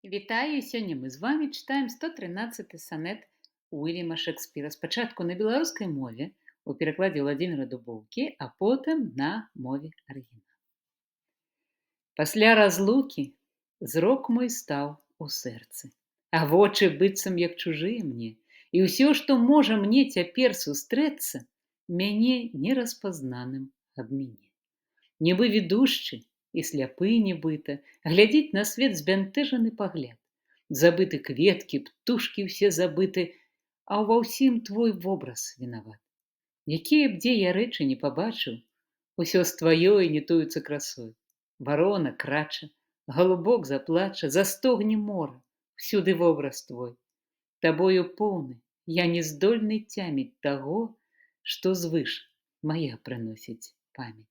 Вітаю! Сёння мы з вамі чытаем 113 санет Уільяма Шекспіра. Спачатку на беларускай мове у перакладзе Владзіміра Дубоўкі, а потым на мове арыгінала. Пасля разлукі зрок мой стаў у сэрцы, а вочы быццам як чужыя мне, і ўсё, што можа мне цяпер сустрэцца, мяне нераспазнаным абміне. Нібы ведушчы і сляпы нібыта, глядзіць на свет збянтэжаны пагляд. Забыты кветкі, птушкі ўсе забыты, а ўва ўсім твой вобраз вінават. Якія б дзе я рэчы не пабачыў, усё з тваёй не туецца красой. Варона крача, галубок заплача, застогне мора, всюды вобраз твой. Табою поўны, я не здольны цяміць таго, што звыш мая прыносіць памяць.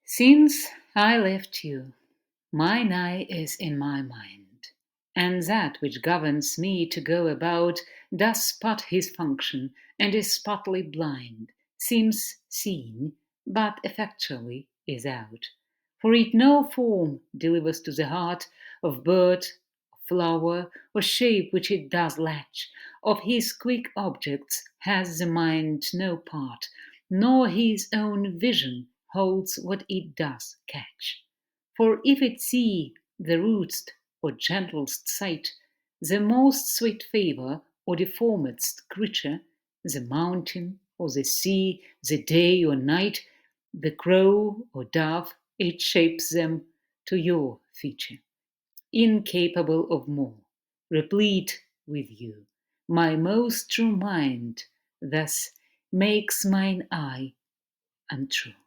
Since I left you, mine eye is in my mind, and that which governs me to go about does spot his function, and is spotly blind, seems seen, but effectually is out. For it no form delivers to the heart of bird, flower, or shape which it does latch. Of his quick objects has the mind no part, nor his own vision holds what it does catch. For if it see the rudest or gentlest sight, the most sweet favour or deformedst creature, the mountain or the sea, the day or night, the crow or dove, it shapes them to your feature. Incapable of more, replete with you, my most true mind thus makes mine eye untrue.